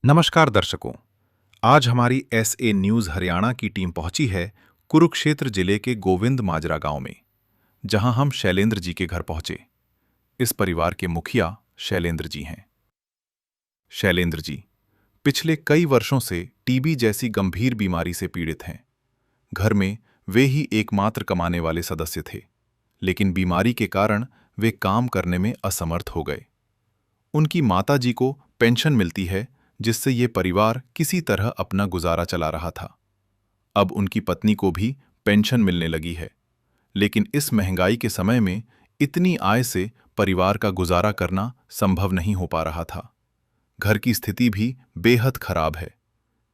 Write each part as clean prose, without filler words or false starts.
नमस्कार दर्शकों। आज हमारी एसए न्यूज़ हरियाणा की टीम पहुंची है कुरुक्षेत्र जिले के गोविंद माजरा गांव में, जहां हम शैलेंद्र जी के घर पहुंचे। इस परिवार के मुखिया शैलेंद्र जी हैं। शैलेंद्र जी पिछले कई वर्षों से टीबी जैसी गंभीर बीमारी से पीड़ित हैं। घर में वे ही एकमात्र कमाने वाले सदस्य थे, लेकिन बीमारी के कारण वे काम करने में असमर्थ हो गए। उनकी माता जी को पेंशन मिलती है, जिससे ये परिवार किसी तरह अपना गुजारा चला रहा था। अब उनकी पत्नी को भी पेंशन मिलने लगी है, लेकिन इस महंगाई के समय में इतनी आय से परिवार का गुजारा करना संभव नहीं हो पा रहा था। घर की स्थिति भी बेहद खराब है।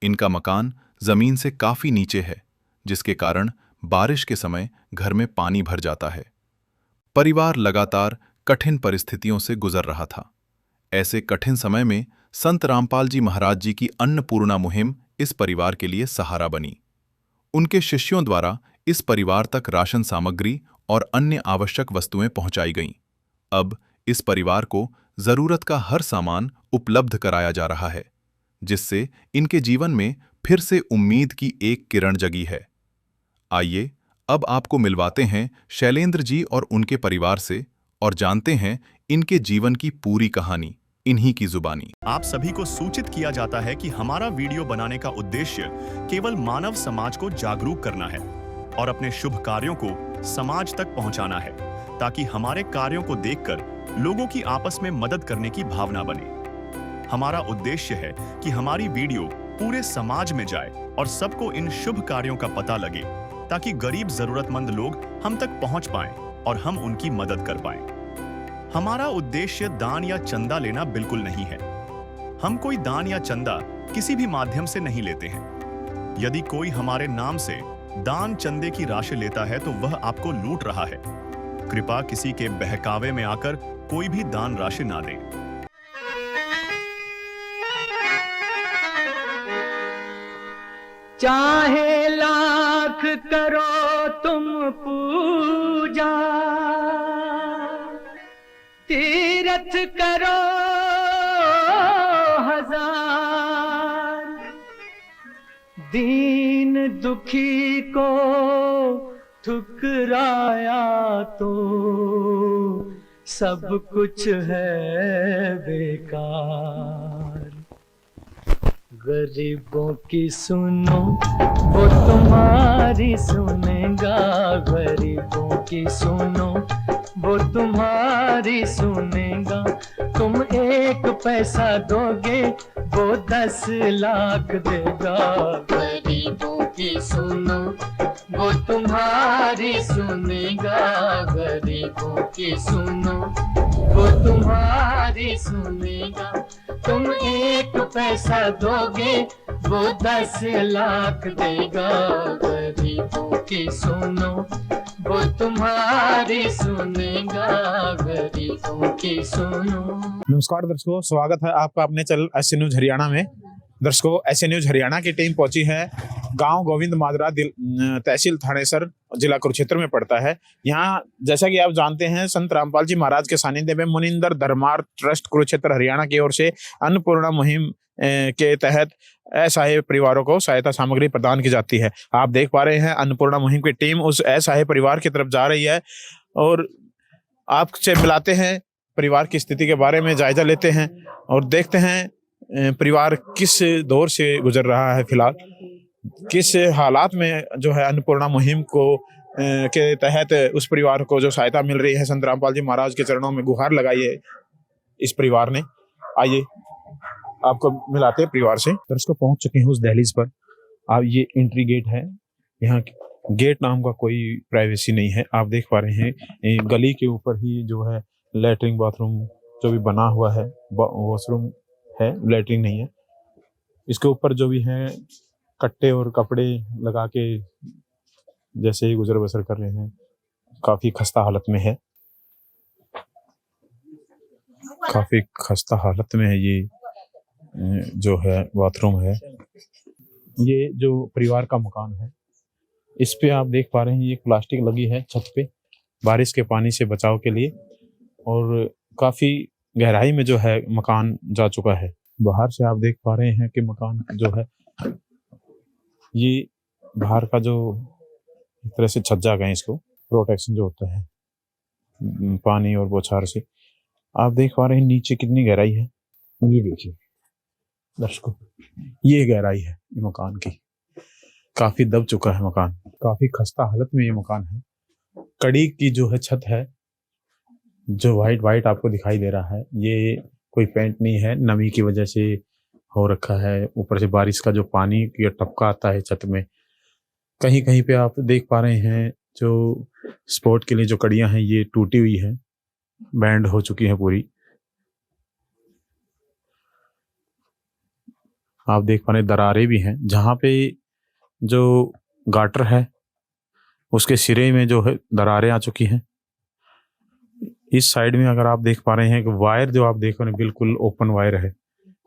इनका मकान जमीन से काफी नीचे है, जिसके कारण बारिश के समय घर में पानी भर जाता है। परिवार लगातार कठिन परिस्थितियों से गुजर रहा था। ऐसे कठिन समय में संत रामपाल जी महाराज जी की अन्नपूर्णा मुहिम इस परिवार के लिए सहारा बनी। उनके शिष्यों द्वारा इस परिवार तक राशन सामग्री और अन्य आवश्यक वस्तुएं पहुंचाई गईं। अब इस परिवार को जरूरत का हर सामान उपलब्ध कराया जा रहा है, जिससे इनके जीवन में फिर से उम्मीद की एक किरण जगी है। आइए अब आपको मिलवाते हैं शैलेंद्र जी और उनके परिवार से और जानते हैं इनके जीवन की पूरी कहानी इन्हीं की जुबानी। आप सभी को सूचित किया जाता है कि हमारा वीडियो बनाने का उद्देश्य केवल मानव समाज को जागरूक करना है और अपने शुभ कार्यों को समाज तक पहुंचाना है, ताकि हमारे कार्यों को देखकर लोगों की आपस में मदद करने की भावना बने। हमारा उद्देश्य है कि हमारी वीडियो पूरे समाज में जाए और सबको इन शुभ कार्यों का पता लगे, ताकि गरीब जरूरतमंद लोग हम तक पहुंच पाएं और हम उनकी मदद कर पाएं। हमारा उद्देश्य दान या चंदा लेना बिल्कुल नहीं है। हम कोई दान या चंदा किसी भी माध्यम से नहीं लेते हैं। यदि कोई हमारे नाम से दान चंदे की राशि लेता है तो वह आपको लूट रहा है। कृपया किसी के बहकावे में आकर कोई भी दान राशि ना दें। चाहे लाख करो तुम पूजा, तीरथ करो हजार, दीन दुखी को ठुकराया तो सब कुछ है बेकार। गरीबों की सुनो वो तुम्हारी सुनेगा, गरीबों की सुनो वो तुम्हारी सुनेगा। तुम 1 पैसा दोगे वो 10 लाख देगा। गरीबों की सुनो वो तुम्हारी सुनेगा, गरीबों की सुनो वो तुम्हारी सुनेगा। तुम 1 पैसा दोगे वो 10 लाख देगा। गरीबों की सुनो वो तुम्हारी सुनेगा, गरीबों की सुनो। नमस्कार दर्शकों, स्वागत है आपका अपने चैनल एसए न्यूज हरियाणा में। दर्शकों, एसए न्यूज हरियाणा की टीम पहुंची है गांव गोविंद माजरा, तहसील थानेसर, जिला कुरुक्षेत्र में पड़ता है। यहाँ जैसा कि आप जानते हैं, संत रामपाल जी महाराज के सानिध्य में मुनिंदर धर्मार्थ ट्रस्ट कुरुक्षेत्र हरियाणा की ओर से अन्नपूर्णा मुहिम के तहत असहाय परिवारों को सहायता सामग्री प्रदान की जाती है। आप देख पा रहे हैं अन्नपूर्णा मुहिम की टीम उस असहाय परिवार की तरफ जा रही है और आपसे मिलाते हैं, परिवार की स्थिति के बारे में जायजा लेते हैं और देखते हैं परिवार किस दौर से गुजर रहा है, फिलहाल किस हालात में जो है अन्नपूर्णा मुहिम को के तहत उस परिवार को जो सहायता मिल रही है। संत रामपाल जी महाराज के चरणों में गुहार लगाई है इस परिवार ने। आइए आपको मिलाते हैं परिवार से। दर्शकों, पहुंच चुके हैं उस दहलीज पर। आप ये एंट्री गेट है। यहाँ गेट नाम का कोई प्राइवेसी नहीं है। आप देख पा रहे हैं गली के ऊपर ही जो है लैट्रिन बाथरूम जो भी बना हुआ है, वॉशरूम है, लैट्रिन नहीं है। इसके ऊपर जो भी है कट्टे और कपड़े लगा के जैसे ही गुजर बसर कर रहे हैं। काफी खस्ता हालत में है, काफी खस्ता हालत में है। ये जो है बाथरूम है। ये जो परिवार का मकान है, इस पे आप देख पा रहे हैं ये प्लास्टिक लगी है छत पे बारिश के पानी से बचाव के लिए, और काफी गहराई में जो है मकान जा चुका है। बाहर से आप देख पा रहे हैं कि मकान जो है ये बाहर का जो एक तरह से छज्जा गए इसको प्रोटेक्शन जो होता है पानी और बौछार से। आप देख पा रहे हैं नीचे कितनी गहराई है, ये देखिए दर्शकों, ये गहराई है ये मकान की। काफी दब चुका है मकान, काफी खस्ता हालत में ये मकान है। कड़ी की जो है छत है जो वाइट वाइट आपको दिखाई दे रहा है, ये कोई पेंट नहीं है, नमी की वजह से हो रखा है। ऊपर से बारिश का जो पानी की टपका आता है छत में, कहीं कहीं पे आप देख पा रहे हैं जो सपोर्ट के लिए जो कड़ियां हैं ये टूटी हुई है, बैंड हो चुकी है पूरी। आप देख पा रहे हैं दरारें भी हैं, जहां पे जो गाटर है उसके सिरे में जो है दरारें आ चुकी हैं। इस साइड में अगर आप देख पा रहे हैं कि वायर जो आप देख रहे हैं बिल्कुल ओपन वायर है,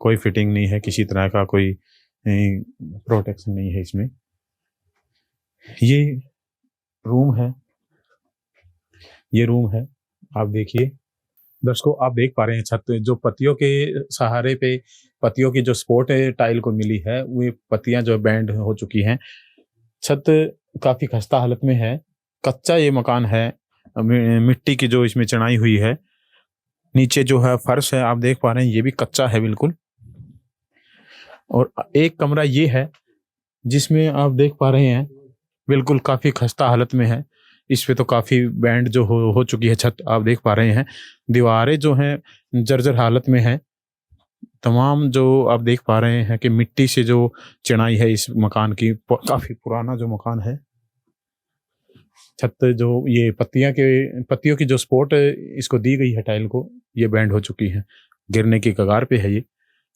कोई फिटिंग नहीं है, किसी तरह का कोई प्रोटेक्शन नहीं है इसमें। ये रूम है, ये रूम है, आप देखिए दर्शकों, आप देख पा रहे हैं छत जो पत्तियों के सहारे पे, पत्तियों की जो सपोर्ट है टाइल को मिली है, वो पत्तियां जो बैंड हो चुकी हैं। छत काफी खस्ता हालत में है, कच्चा ये मकान है, मिट्टी की जो इसमें चढ़ाई हुई है। नीचे जो है फर्श है आप देख पा रहे हैं ये भी कच्चा है बिल्कुल। और एक कमरा ये है जिसमें आप देख पा रहे हैं बिल्कुल काफी खस्ता हालत में है। इस पे तो काफी बैंड जो हो चुकी है छत, आप देख पा रहे हैं। दीवारें जो हैं जर्जर हालत में है। तमाम जो आप देख पा रहे हैं कि मिट्टी से जो चिनाई है इस मकान की, काफी पुराना जो मकान है। छत जो ये पत्तियों की जो सपोर्ट इसको दी गई है टाइल को, ये बैंड हो चुकी है, गिरने की कगार पे है। ये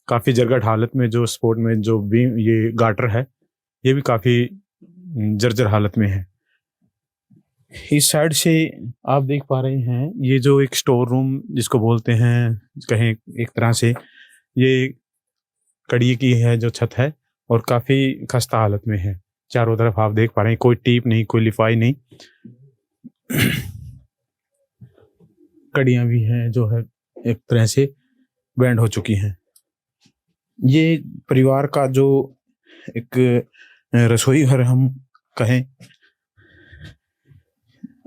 काफी जर्जर हालत में जो सपोर्ट में जो भी ये गाटर है ये भी काफी जर्जर हालत में है। इस साइड से आप देख पा रहे हैं ये जो एक स्टोर रूम जिसको बोलते हैं, कहें एक तरह से, ये कड़ी की है जो छत है और काफी खस्ता हालत में है। चारों तरफ आप देख पा रहे हैं कोई टीप नहीं, कोई लिपाई नहीं। कड़ियां भी हैं जो है एक तरह से बैंड हो चुकी हैं। ये परिवार का जो एक रसोई घर हम कहें,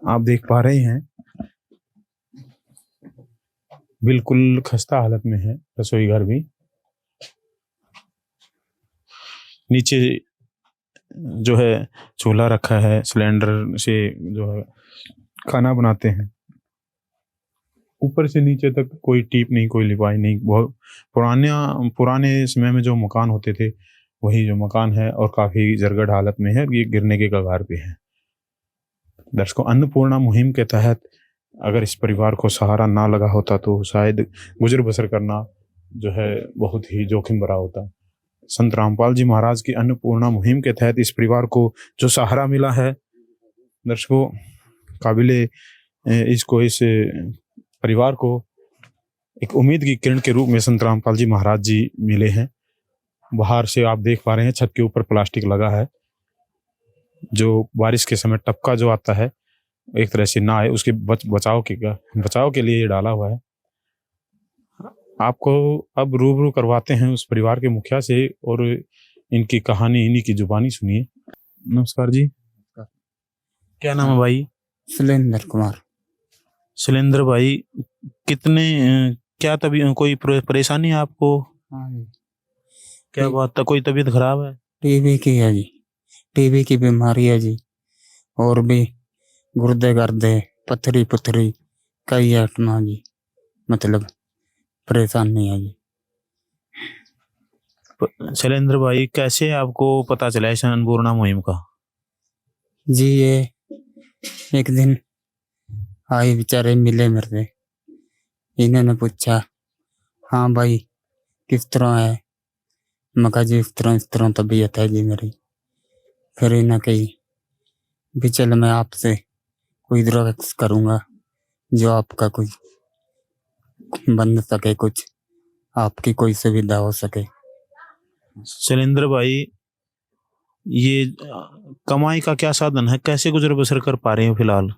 आप देख पा रहे हैं बिल्कुल खस्ता हालत में है रसोई घर भी। नीचे जो है चूल्हा रखा है, सिलेंडर से जो है खाना बनाते हैं। ऊपर से नीचे तक कोई टीप नहीं, कोई लिपाई नहीं। बहुत पुराने समय में जो मकान होते थे वही जो मकान है और काफी जर्जर हालत में है, ये गिरने के कगार पे है। दर्शकों, अन्नपूर्णा मुहिम के तहत अगर इस परिवार को सहारा ना लगा होता तो शायद गुजर बसर करना जो है बहुत ही जोखिम भरा होता। संत रामपाल जी महाराज की अन्नपूर्णा मुहिम के तहत इस परिवार को जो सहारा मिला है, दर्शकों, काबिले इस परिवार को एक उम्मीद की किरण के रूप में संत रामपाल जी महाराज जी मिले हैं। बाहर से आप देख पा रहे हैं छत के ऊपर प्लास्टिक लगा है, जो बारिश के समय टपका जो आता है एक तरह से ना आए उसके बचाव के लिए ये डाला हुआ है। आपको अब रूबरू करवाते हैं उस परिवार के मुखिया से और इनकी कहानी इन्हीं की जुबानी सुनिए। नमस्कार जी, क्या नाम है भाई? शैलेंद्र कुमार। शैलेंद्र भाई, कितने क्या तभी कोई परेशानी है आपको? हाँ जी, क्या बात था, कोई तबीयत खराब है? टीबी की है जी, टीबी की बीमारी है जी, और भी गुर्दे गर्दे पथरी कई आइटम जी, मतलब परेशानी है जी। शैलेंद्र भाई, कैसे आपको पता चला इस अन्नपूर्णा मुहिम का? जी, ये एक दिन आए बेचारे मिले मेरे से, इन्होंने पूछा, हाँ भाई किस तरह है? मैं कहा जी इस तरह तबीयत है जी मेरी। फिर इन्हें कही भी चल मैं आपसे कोई ड्रग्स करूँगा जो आपका कोई बन सके, कुछ आपकी कोई सुविधा हो सके। शैलेंद्र भाई, ये कमाई का क्या साधन है, कैसे गुजर बसर कर पा रहे हैं फिलहाल?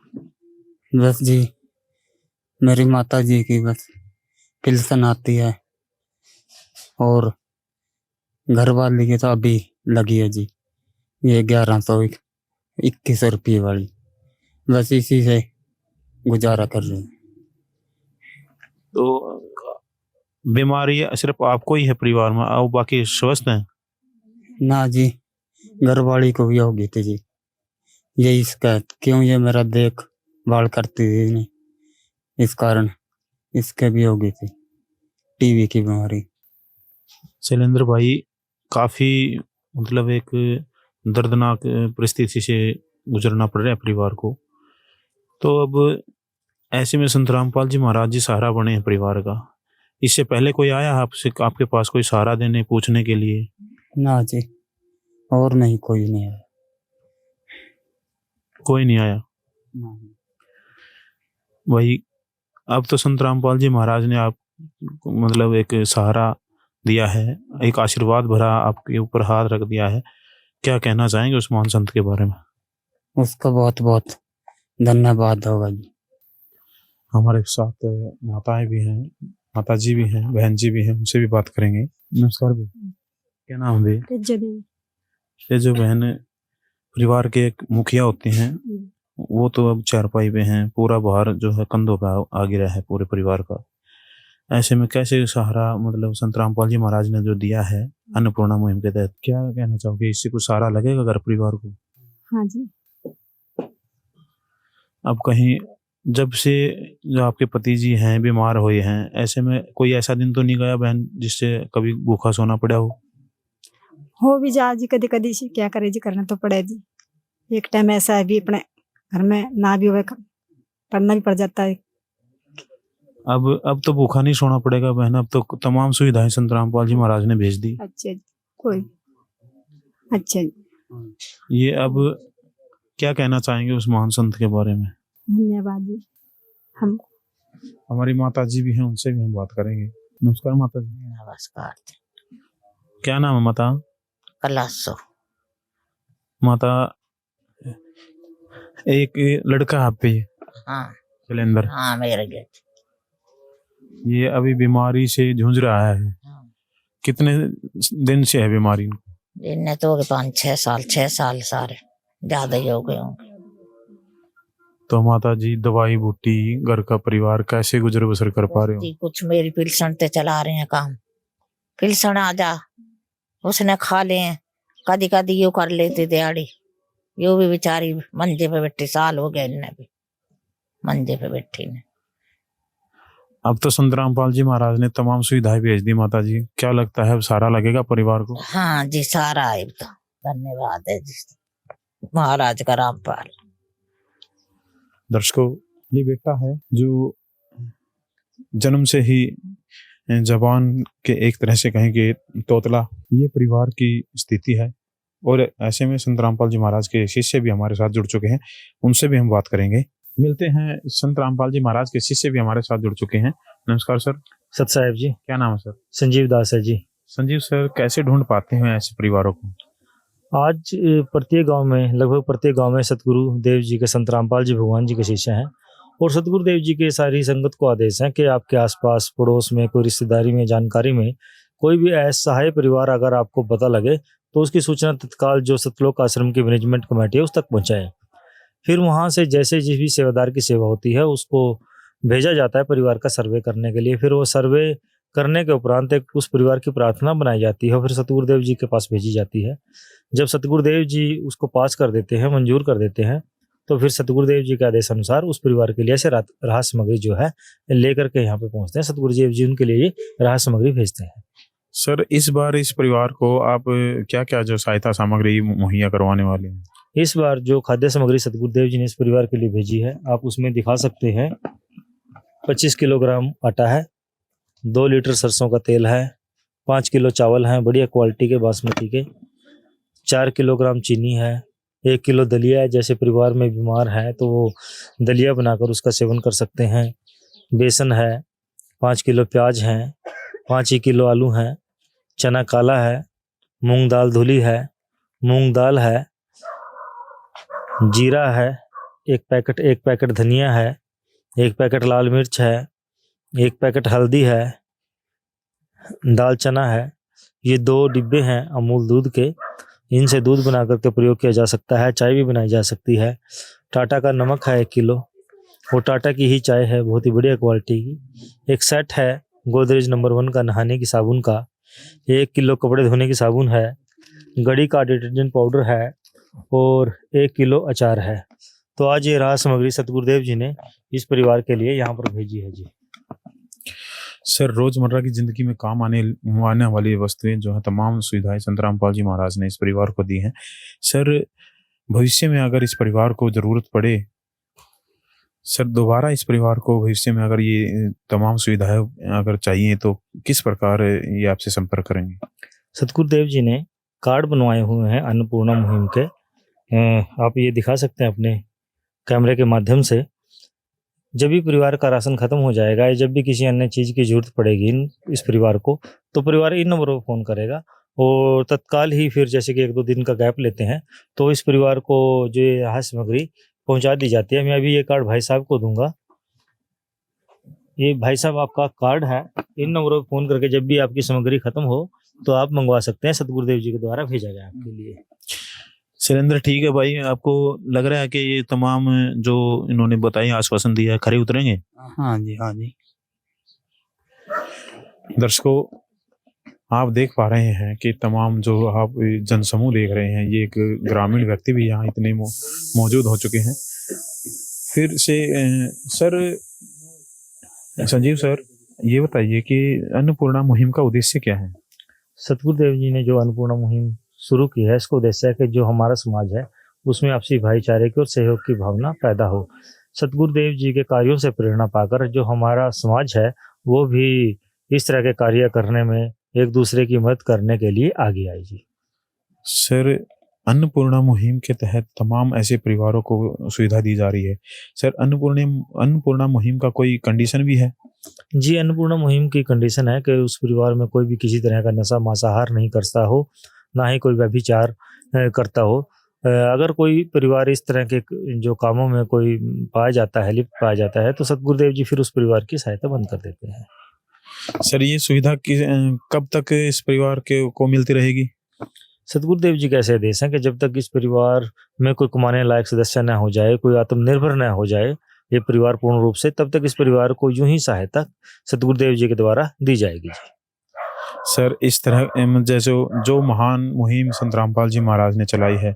बस जी, मेरी माता जी की बस पेंशन आती है, और घर वाले की तो अभी लगी है जी, ये 1121 रुपये वाली, बस इसी से गुजारा कर रहे हैं। तो बीमारी सिर्फ आपको ही है परिवार में, और बाकी स्वस्थ हैं? ना जी, घर वाली को भी होगी थी जी, यही शिकायत, क्यों ये मेरा देखभाल करती थी नहीं, इस कारण इसके भी होगी थी टीबी की बीमारी। शैलेंद्र भाई, काफी मतलब एक दर्दनाक परिस्थिति से गुजरना पड़ रहा है परिवार को। तो अब ऐसे में संत रामपाल जी महाराज जी सहारा बने हैं परिवार का। इससे पहले कोई आया आपसे, आपके पास कोई सहारा देने पूछने के लिए? ना जी, और नहीं, कोई नहीं आया। कोई नहीं आया भाई। अब तो संत रामपाल जी महाराज ने आप मतलब एक सहारा दिया है, एक आशीर्वाद भरा आपके ऊपर हाथ रख दिया है। क्या कहना चाहेंगे उस महान संत के बारे में? उसका बहुत बहुत धन्यवाद होगा जी। हमारे साथ माताएं भी हैं, माता जी भी हैं, बहन जी भी हैं, उनसे भी बात करेंगे। नमस्कार भी, क्या नाम है? ये जो बहन परिवार के एक मुखिया होते हैं, वो तो अब चारपाई पे हैं, पूरा भार जो है कंधों पे आ गिरा है पूरे परिवार का। ऐसे में कैसे सहारा मतलब संत रामपाल जी महाराज ने जो दिया है अन्नपूर्णा मुहिम के तहत, क्या कहना चाहोगे? इससे कुछ सहारा लगेगा घर परिवार को? हाँ जी। अब कहीं जब से जो आपके पति जी हैं बीमार हुए हैं, ऐसे में कोई ऐसा दिन तो नहीं गया बहन जिससे कभी भूखा सोना पड़ा हो भी जा जी, कदी कदी से क्या करे जी, करना तो पड़े जी। एक टाइम ऐसा है भी अपने घर में ना भी हो, पढ़ना भी पड़ जाता है। अब तो भूखा नहीं सोना पड़ेगा बहन, अब तो तमाम सुविधाएं संत रामपाल जी महाराज ने भेज दी। अच्छा जी, कोई अच्छा जी। ये अब क्या कहना चाहेंगे उस महान संत के बारे में? धन्यवाद जी। हम हमारी माता जी भी हैं, उनसे भी हम बात करेंगे। नमस्कार माता जी। नमस्कार। क्या नाम है माता? कलासो। माता, एक लड़का आप पे हाँ शैलेंद्र, हाँ, मेरे गेट। ये अभी बीमारी से जूझ रहा है। हाँ। कितने दिन से है बीमारी इनको? इन्हें तो 5-6 साल सारे ज्यादा ही हो गए होंगे। तो माता जी दवाई बूटी घर का परिवार कैसे गुजर बसर कर पा रहे हो? कुछ मेरी पिलसन ते चला रहे हैं काम, पिलसन आ जा उसने खा ले, कदी कदी यू कर लेती दिहाड़ी, यू भी बेचारी मंजे पे बैठी, साल हो गए इन्हें भी मंजे पे बैठी ने। अब तो संत रामपाल जी महाराज ने तमाम सुविधाएं भेज दी माता जी, क्या लगता है अब सारा लगेगा परिवार को? हाँ जी, सारा है तो धन्यवाद है जी महाराज का, रामपाल। दर्शकों, ये बेटा है जो जन्म से ही जबान के एक तरह से कहेंगे तोतला, ये परिवार की स्थिति है। और ऐसे में संत रामपाल जी महाराज के शिष्य भी हमारे साथ जुड़ चुके हैं, उनसे भी हम बात करेंगे। मिलते हैं, संत रामपाल जी महाराज के शिष्य भी हमारे साथ जुड़ चुके हैं। नमस्कार सर। सत साहेब जी। क्या नाम है सर? संजीव दास है जी। संजीव सर, कैसे ढूंढ पाते हैं ऐसे परिवारों को? आज प्रत्येक गांव में, लगभग प्रत्येक गांव में सतगुरु देव जी के, संत रामपाल जी भगवान जी के शिष्य हैं, और सतगुरु देव जी के सारी संगत को आदेश है कि आपके आसपास पड़ोस में, कोई रिश्तेदारी में, जानकारी में कोई भी असहाय परिवार अगर आपको पता लगे तो उसकी सूचना तत्काल जो सतलोक आश्रम की मैनेजमेंट कमेटी है उस तक पहुंचाएं। फिर वहां से जैसे जिस भी सेवादार की सेवा होती है उसको भेजा जाता है परिवार का सर्वे करने के लिए। फिर वो सर्वे करने के उपरांत एक उस परिवार की प्रार्थना बनाई जाती है, फिर सतगुरुदेव जी के पास भेजी जाती है। जब सतगुरुदेव जी उसको पास कर देते हैं, मंजूर कर देते हैं, तो फिर सतगुरुदेव जी के आदेश अनुसार उस परिवार के लिए से राहत सामग्री जो है लेकर के यहाँ पे पहुंचते हैं। सतगुरुदेव जी उनके लिए राहत सामग्री भेजते हैं। सर, इस बार इस परिवार को आप क्या क्या जो सहायता सामग्री मुहैया करवाने वाले हैं? इस बार जो खाद्य सामग्री सतगुरुदेव जी ने इस परिवार के लिए भेजी है, आप उसमें दिखा सकते हैं। 25 किलोग्राम आटा है, 2 लीटर सरसों का तेल है, 5 किलो चावल हैं बढ़िया क्वालिटी के बासमती के, 4 किलोग्राम चीनी है, 1 किलो दलिया है, जैसे परिवार में बीमार है तो वो दलिया बनाकर उसका सेवन कर सकते हैं। बेसन है, 5 किलो प्याज है, 5 ही किलो आलू हैं, चना काला है, मूंग दाल धुली है, मूंग दाल है, जीरा है, एक पैकेट धनिया है, 1 पैकेट लाल मिर्च है, 1 पैकेट हल्दी है, दाल चना है, ये 2 डिब्बे हैं अमूल दूध के। इनसे दूध बना करके प्रयोग किया जा सकता है, चाय भी बनाई जा सकती है। टाटा का नमक है 1 किलो, वो टाटा की ही चाय है, बहुत ही बढ़िया क्वालिटी की। एक सेट है गोदरेज नंबर 1 का नहाने की साबुन का। 1 किलो कपड़े धोने की साबुन है। गड़ी का डिटर्जेंट पाउडर है और 1 किलो अचार है। तो आज ये राहत सामग्री सतगुरुदेव जी ने इस परिवार के लिए यहाँ पर भेजी है जी। सर, रोजमर्रा की जिंदगी में काम आने वाली वस्तुएं जो है, तमाम सुविधाएं संत रामपाल जी महाराज ने इस परिवार को दी हैं। सर, भविष्य में अगर इस परिवार को जरूरत पड़े, सर दोबारा इस परिवार को भविष्य में अगर ये तमाम सुविधाएं अगर चाहिए तो किस प्रकार ये आपसे संपर्क करेंगे? सतगुरुदेव जी ने कार्ड बनवाए हुए हैं अन्नपूर्णा मुहिम के। आप ये दिखा सकते हैं अपने कैमरे के माध्यम से। जब भी परिवार का राशन खत्म हो जाएगा या जब भी किसी अन्य चीज़ की जरूरत पड़ेगी इस परिवार को, तो परिवार इन नंबरों पर फ़ोन करेगा और तत्काल ही फिर जैसे कि 1-2 दिन का गैप लेते हैं तो इस परिवार को जो ये राहत सामग्री पहुंचा दी जाती है। मैं अभी ये कार्ड भाई साहब को दूंगा। ये भाई साहब आपका कार्ड है, इन नंबरों पर फ़ोन करके जब भी आपकी सामग्री खत्म हो तो आप मंगवा सकते हैं, सतगुरुदेव जी के द्वारा भेजा गया आपके लिए। शैलेंद्र, ठीक है भाई, आपको लग रहा है कि ये तमाम जो इन्होंने बताई आश्वासन दिया है खरे उतरेंगे? हाँ जी, हाँ जी। दर्शकों, आप देख पा रहे हैं कि तमाम जो आप जनसमूह देख रहे हैं, ये एक ग्रामीण व्यक्ति भी यहाँ इतने मौजूद हो चुके हैं। फिर से सर, संजीव सर, ये बताइए कि अन्नपूर्णा मुहिम का उद्देश्य क्या है? सतगुरुदेव जी ने जो अन्नपूर्णा मुहिम शुरू की है, इसका उद्देश्य है कि जो हमारा समाज है उसमें आपसी भाईचारे की और सहयोग की भावना पैदा हो। सतगुरुदेव जी के कार्यों से प्रेरणा पाकर जो हमारा समाज है वो भी इस तरह के कार्य करने में एक दूसरे की मदद करने के लिए आगे आए जी। सर, अन्नपूर्णा मुहिम के तहत तमाम ऐसे परिवारों को सुविधा दी जा रही है। सर, अन्नपूर्णा मुहिम का कोई कंडीशन भी है? जी, अन्नपूर्णा मुहिम की कंडीशन है कि उस परिवार में कोई भी किसी तरह का नशा मांसाहार नहीं करता हो, ना ही कोई व्यभिचार करता हो। अगर कोई परिवार इस तरह के जो कामों में कोई पाया जाता है, लिप्त पाया जाता है, तो सतगुरुदेव जी फिर उस परिवार की सहायता बंद कर देते हैं। सर, ये सुविधा कब तक इस परिवार को मिलती रहेगी? सतगुरुदेव जी के ऐसे आदेश हैं कि जब तक इस परिवार में कोई कमाने लायक सदस्य न हो जाए, कोई आत्मनिर्भर न हो जाए ये परिवार पूर्ण रूप से, तब तक इस परिवार को यूं ही सहायता सतगुरुदेव जी के द्वारा दी जाएगी जी। सर, इस तरह जैसे जो महान मुहिम संत रामपाल जी महाराज ने चलाई है,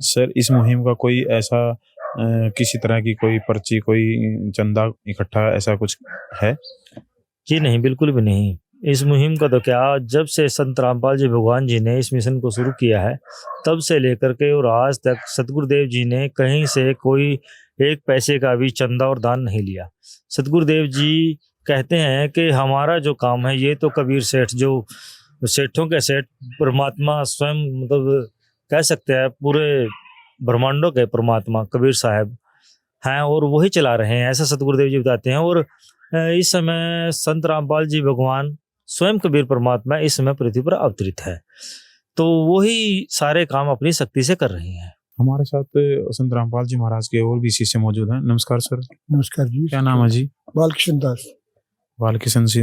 सर इस मुहिम का कोई ऐसा किसी तरह की कोई पर्ची, कोई चंदा इकट्ठा ऐसा कुछ है? जी नहीं, बिल्कुल भी नहीं। इस मुहिम का तो क्या, जब से संत रामपाल जी भगवान जी ने इस मिशन को शुरू किया है तब से लेकर के और आज तक सतगुरुदेव जी ने कहीं से कोई 1 पैसे का भी चंदा और दान नहीं लिया। सतगुरुदेव जी कहते हैं कि हमारा जो काम है ये तो कबीर सेठ, जो सेठों के सेठ परमात्मा स्वयं, मतलब कह सकते हैं पूरे ब्रह्मांडों के परमात्मा कबीर साहब हैं और वही चला रहे हैं, ऐसा सतगुरुदेव जी बताते हैं। और इस समय संत रामपाल जी भगवान स्वयं कबीर परमात्मा इस समय पृथ्वी पर अवतरित है, तो वही सारे काम अपनी शक्ति से कर रहे हैं। हमारे साथ संत रामपाल जी महाराज के और भी शिष्य मौजूद हैं। नमस्कार सर। नमस्कार जी। क्या नाम है जी? बालकृष्ण दास। बालकृष्ण जी।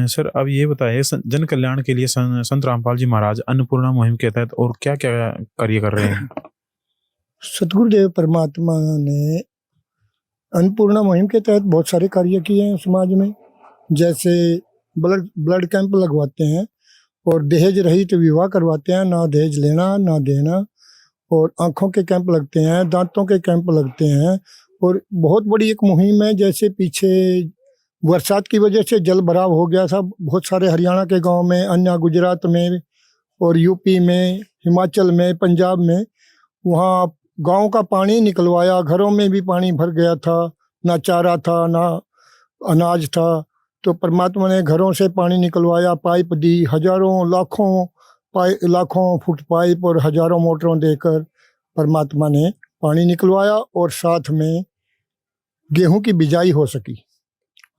सर, अब ये बताइए, जन कल्याण के लिए संत रामपाल जी महाराज अन्नपूर्णा मुहिम के तहत और क्या क्या कार्य कर रहे हैं? सतगुरुदेव परमात्मा ने अन्नपूर्णा मुहिम के तहत बहुत सारे कार्य किए हैं समाज में। जैसे ब्लड कैंप लगवाते हैं और दहेज रहित विवाह करवाते हैं, ना दहेज लेना ना देना। और आँखों के कैंप लगते हैं, दांतों के कैंप लगते हैं। और बहुत बड़ी एक मुहिम है, जैसे पीछे बरसात की वजह से जल भराव हो गया था बहुत सारे हरियाणा के गांव में, अन्य गुजरात में और यूपी में, हिमाचल में, पंजाब में। वहाँ गांव का पानी निकलवाया, घरों में भी पानी भर गया था, ना चारा था ना अनाज था। तो परमात्मा ने घरों से पानी निकलवाया, पाइप दी, हजारों लाखों फुट पाइप और हजारों मोटरों देकर परमात्मा ने पानी निकलवाया और साथ में गेहूं की बिजाई हो सकी।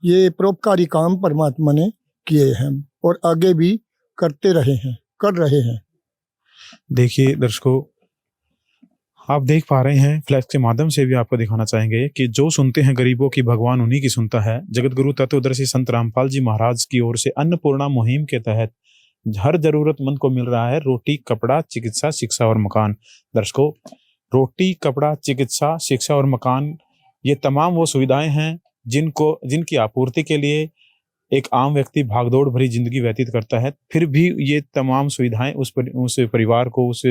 ये परोपकारी काम परमात्मा ने किए हैं और आगे भी कर रहे हैं। देखिए दर्शकों, आप देख पा रहे हैं, फ्लैश के माध्यम से भी आपको दिखाना चाहेंगे कि जो सुनते हैं गरीबों की, भगवान उन्हीं की सुनता है। जगत गुरु तत्वदर्शी संत रामपाल जी महाराज की ओर से अन्नपूर्णा मुहिम के तहत हर जरूरतमंद को मिल रहा है रोटी, कपड़ा, चिकित्सा, शिक्षा और मकान। दर्शकों, रोटी, कपड़ा, चिकित्सा, शिक्षा और मकान, ये तमाम वो सुविधाएं हैं जिनकी आपूर्ति के लिए एक आम व्यक्ति भागदौड़ भरी जिंदगी व्यतीत करता है। फिर भी ये तमाम सुविधाएं उस परिवार को, उस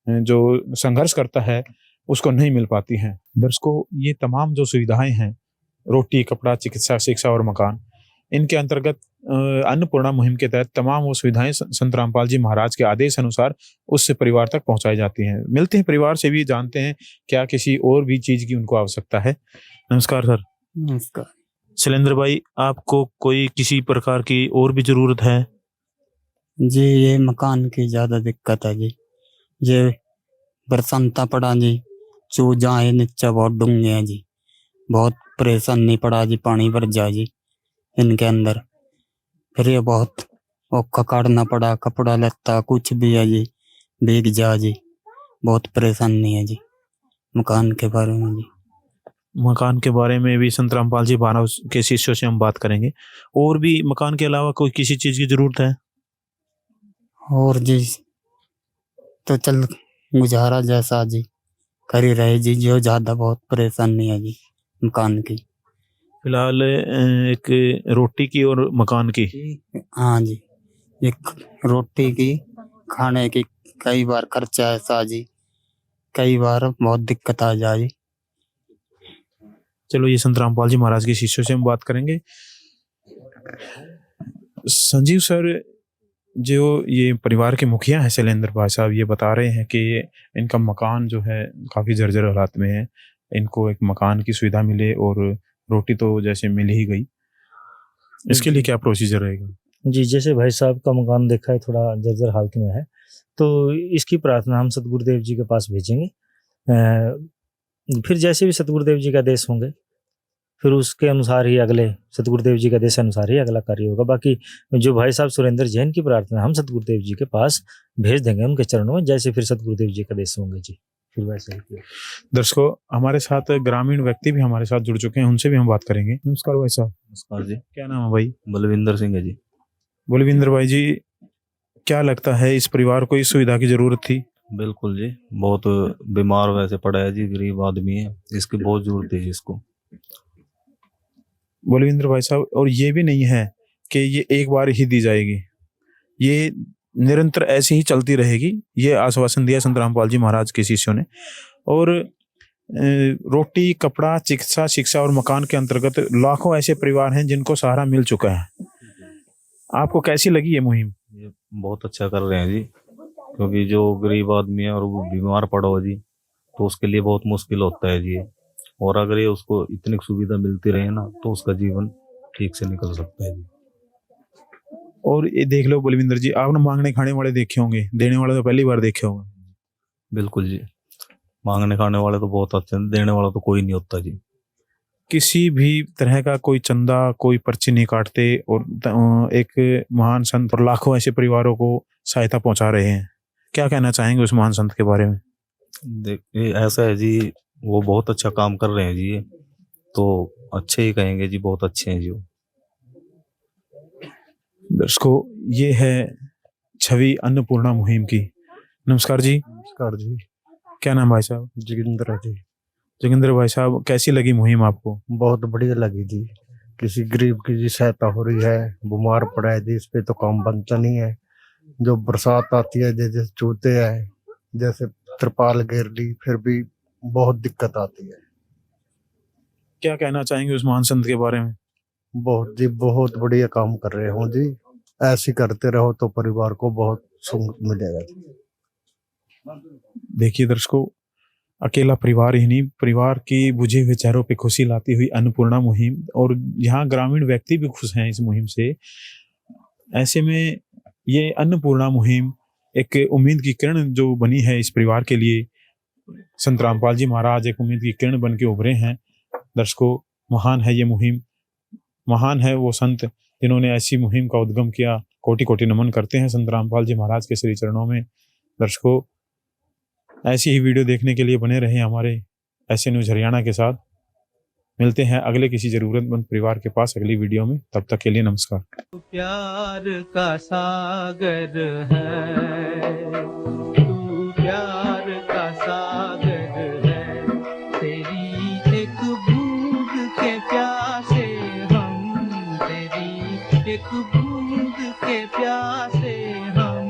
जो संघर्ष करता है, उसको नहीं मिल पाती हैं। दर्शकों, ये तमाम जो सुविधाएं हैं, रोटी, कपड़ा, चिकित्सा, शिक्षा और मकान, इनके अंतर्गत अन्नपूर्णा मुहिम के तहत तमाम वो सुविधाएं संत रामपाल जी महाराज के आदेश अनुसार उस परिवार तक पहुंचाई जाती हैं। मिलते हैं परिवार से भी, जानते हैं क्या किसी और भी चीज की उनको आवश्यकता है। नमस्कार सर। नमस्कार शैलेंद्र भाई, आपको कोई किसी प्रकार की और भी जरूरत है? जी। ये मकान की ज्यादा दिक्कत है जी। ये बरसाता पड़ा जी, चूजा है नीचे बहुत डूंगे हैं जी, बहुत परेशानी पड़ा जी, पानी भर जा जी इनके अंदर। फिर ये बहुत औखा काटना पड़ा, कपड़ा लत्ता कुछ भी है जी भीग जा जी, बहुत परेशानी है जी मकान के बारे में जी। मकान के बारे में भी संत रामपाल जी महाराज के शिष्यों से हम बात करेंगे। और भी मकान के अलावा कोई किसी चीज की जरूरत है? और जी तो चल गुजारा जैसा जी कर ही रहे जी, जो ज्यादा बहुत परेशानी है जी मकान की। फिलहाल एक रोटी की और मकान की। हाँ जी, एक रोटी की, खाने की, कई बार खर्चा ऐसा जी, कई बार बहुत दिक्कत आ जाए। चलो, ये संत रामपाल जी महाराज के शिष्यों से हम बात करेंगे। संजीव सर, जो ये परिवार के मुखिया हैं शैलेंद्र भाई साहब, ये बता रहे हैं कि इनका मकान जो है काफी जर्जर हालात में है, इनको एक मकान की सुविधा मिले, और रोटी तो जैसे मिल ही गई, इसके लिए क्या प्रोसीजर रहेगा? जी, जैसे भाई साहब का मकान देखा है थोड़ा जर्जर हालत में है, तो इसकी प्रार्थना हम सतगुरुदेव जी के पास भेजेंगे। फिर जैसे भी सतगुरुदेव जी का आदेश होंगे, फिर उसके अनुसार ही अगले सतगुरुदेव जी के आदेश अनुसार ही अगला कार्य होगा। बाकी जो भाई साहब सुरेंद्र जैन की प्रार्थना हम सतगुरुदेव जी के पास भेज देंगे उनके चरणों में, जैसे फिर सतगुरुदेव जी का आदेश होंगे जी, फिर वैसे ही। दर्शकों, हमारे साथ ग्रामीण व्यक्ति भी हमारे साथ जुड़ चुके हैं, उनसे भी हम बात करेंगे। नमस्कार भाई साहब। नमस्कार जी। क्या नाम है भाई? बलविंदर सिंह है जी। बलविंदर भाई जी, क्या लगता है इस परिवार को इस सुविधा की जरूरत थी? बिल्कुल जी, बहुत बीमार वैसे पड़ा है जी, गरीब आदमी है, इसकी बहुत जरूरत है जी इसको। बलविंदर भाई साहब, और ये भी नहीं है कि ये एक बार ही दी जाएगी, ये निरंतर ऐसे ही चलती रहेगी, ये आश्वासन दिया संत रामपाल जी महाराज के शिष्यों ने। और रोटी, कपड़ा, चिकित्सा, शिक्षा और मकान के अंतर्गत लाखों ऐसे परिवार हैं जिनको सहारा मिल चुका है। आपको कैसी लगी ये मुहिम? ये बहुत अच्छा कर रहे हैं जी, क्योंकि जो गरीब आदमी है और वो बीमार पड़ा हो जी, तो उसके लिए बहुत मुश्किल होता है जी, और अगर ये उसको इतनी सुविधा मिलती रहे ना, तो उसका जीवन ठीक से निकल सकता है जी। और ये देख लो बलविंदर जी, आपने मांगने खाने वाले देखे होंगे, देने वाले तो पहली बार देखे होंगे। बिल्कुल जी, मांगने खाने वाले तो बहुत अच्छे हैं, देने वाला तो कोई नहीं होता जी। किसी भी तरह का कोई चंदा, कोई पर्ची नहीं काटते, और एक महान संत और लाखों ऐसे परिवारों को सहायता पहुंचा रहे हैं। क्या कहना चाहेंगे उस महान संत के बारे में? देखिए, ऐसा है जी, वो बहुत अच्छा काम कर रहे हैं जी, ये तो अच्छे ही कहेंगे जी, बहुत अच्छे हैं जी वो। दर्शकों, ये है छवि अन्नपूर्णा मुहिम की। नमस्कार जी। नमस्कार जी। क्या नाम भाई साहब? जोगिंदर जी। जोगिंदर भाई साहब, कैसी लगी मुहिम आपको? बहुत बढ़िया लगी जी। किसी गरीब की जी सहायता हो रही है, बीमार पड़ा है जी, इस पे तो काम बनता नहीं है। जो बरसात आती है, जैसे चूते हैं, जैसे तिरपाल घेर ली, फिर भी बहुत दिक्कत आती है। क्या कहना चाहेंगे उस महान संत के बारे में? बहुत जी, बहुत बढ़िया काम कर रहे हो जी, ऐसे करते रहो तो परिवार को बहुत सुख मिलेगा जी। देखिए दर्शकों, अकेला परिवार ही नहीं, परिवार की बुझे हुए चेहरों पे खुशी लाती हुई अन्नपूर्णा मुहिम, और यहाँ ग्रामीण व्यक्ति भी खुश हैं इस मुहिम से। ऐसे में ये अन्नपूर्णा मुहिम एक उम्मीद की किरण जो बनी है इस परिवार के लिए। संत रामपाल जी महाराज एक उम्मीद की किरण बन के उभरे हैं। दर्शकों, महान है ये मुहिम, महान है वो संत जिन्होंने ऐसी मुहिम का उद्गम किया। कोटि कोटि नमन करते हैं संत रामपाल जी महाराज के श्री चरणों में। दर्शकों, ऐसी ही वीडियो देखने के लिए बने रहें हमारे ऐसे न्यूज़ हरियाणा के साथ। मिलते हैं अगले किसी ज़रूरतमंद परिवार के पास अगली वीडियो में। तब तक के लिए नमस्कार। प्यार का सागर है तू, प्यार का सागर है, तेरी एक बूंद के प्यासे हम, तेरी एक बूंद के प्यासे हम।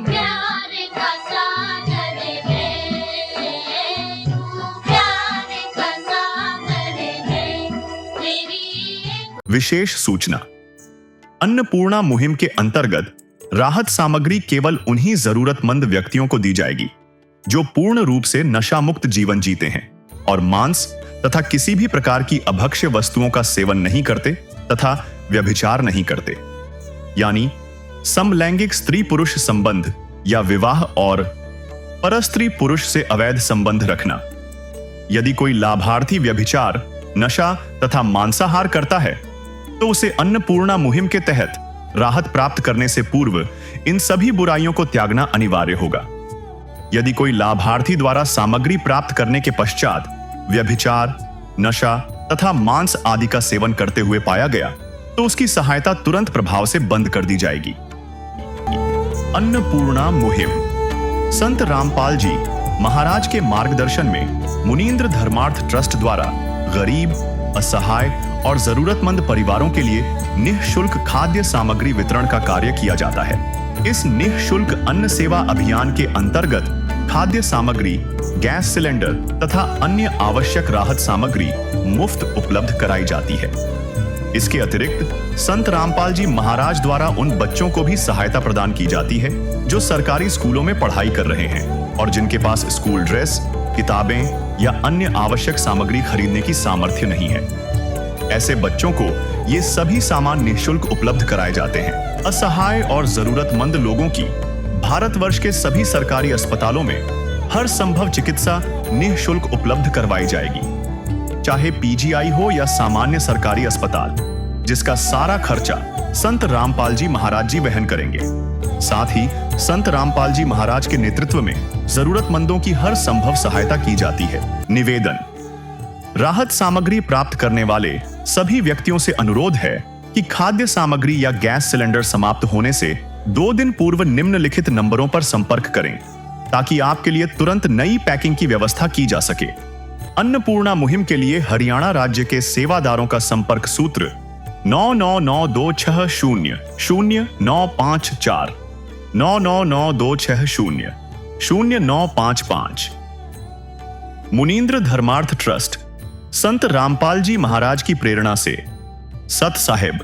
प्यार का सागर है तू, प्यार का सागर है, तेरी। विशेष सूचना। अन्नपूर्णा मुहिम के अंतर्गत राहत सामग्री केवल उन्हीं जरूरतमंद व्यक्तियों को दी जाएगी जो पूर्ण रूप से नशा मुक्त जीवन जीते हैं और मांस तथा किसी भी प्रकार की अभक्ष्य वस्तुओं का सेवन नहीं करते तथा व्यभिचार नहीं करते, यानी समलैंगिक स्त्री पुरुष संबंध या विवाह और परस्त्री पुरुष से अवैध संबंध रखना। यदि कोई लाभार्थी व्यभिचार, नशा तथा मांसाहार करता है तो उसे अन्नपूर्णा मुहिम के तहत राहत प्राप्त करने से पूर्व इन सभी बुराइयों को त्यागना अनिवार्य होगा। यदि कोई लाभार्थी द्वारा सामग्री प्राप्त करने के पश्चात व्यभिचार, नशा तथा मांस आदि का सेवन करते हुए पाया गया तो उसकी सहायता तुरंत प्रभाव से बंद कर दी जाएगी। अन्नपूर्णा मुहिम संत रामपाल जी महाराज के मार्गदर्शन में मुनींद्र धर्मार्थ ट्रस्ट द्वारा गरीब, असहाय और जरूरतमंद परिवारों के लिए निःशुल्क खाद्य सामग्री वितरण का कार्य किया जाता है। इस निःशुल्क अन्न सेवा अभियान के अंतर्गत खाद्य सामग्री, गैस सिलेंडर तथा अन्य आवश्यक राहत सामग्री मुफ्त उपलब्ध कराई जाती है। इसके अतिरिक्त संत रामपाल जी महाराज द्वारा उन बच्चों को भी सहायता प्रदान की जाती है जो सरकारी स्कूलों में पढ़ाई कर रहे हैं और जिनके पास स्कूल ड्रेस, किताबें या अन्य आवश्यक सामग्री खरीदने की सामर्थ्य नहीं है। ऐसे बच्चों को ये सभी सामान निःशुल्क उपलब्ध कराए जाते हैं। असहाय और जरूरतमंद लोगों की भारतवर्ष के सभी सरकारी अस्पतालों में हर संभव चिकित्सा निःशुल्क उपलब्ध करवाई जाएगी, चाहे पीजीआई हो या सामान्य सरकारी अस्पताल, जिसका सारा खर्चा संत रामपाल जी महाराज जी वहन करेंगे। साथ ही संत रामपाल जी महाराज के नेतृत्व में जरूरतमंदों की हर संभव सहायता की जाती है। निवेदन। राहत सामग्री प्राप्त करने वाले सभी व्यक्तियों से अनुरोध है कि खाद्य सामग्री या गैस सिलेंडर समाप्त होने से 2 दिन पूर्व निम्नलिखित नंबरों पर संपर्क करें ताकि आपके लिए तुरंत नई पैकिंग की व्यवस्था की जा सके। अन्नपूर्णा मुहिम के लिए हरियाणा राज्य के सेवादारों का संपर्क सूत्र 9992600954 9992600955। मुनींद्र धर्मार्थ ट्रस्ट संत रामपाल जी महाराज की प्रेरणा से सत साहिब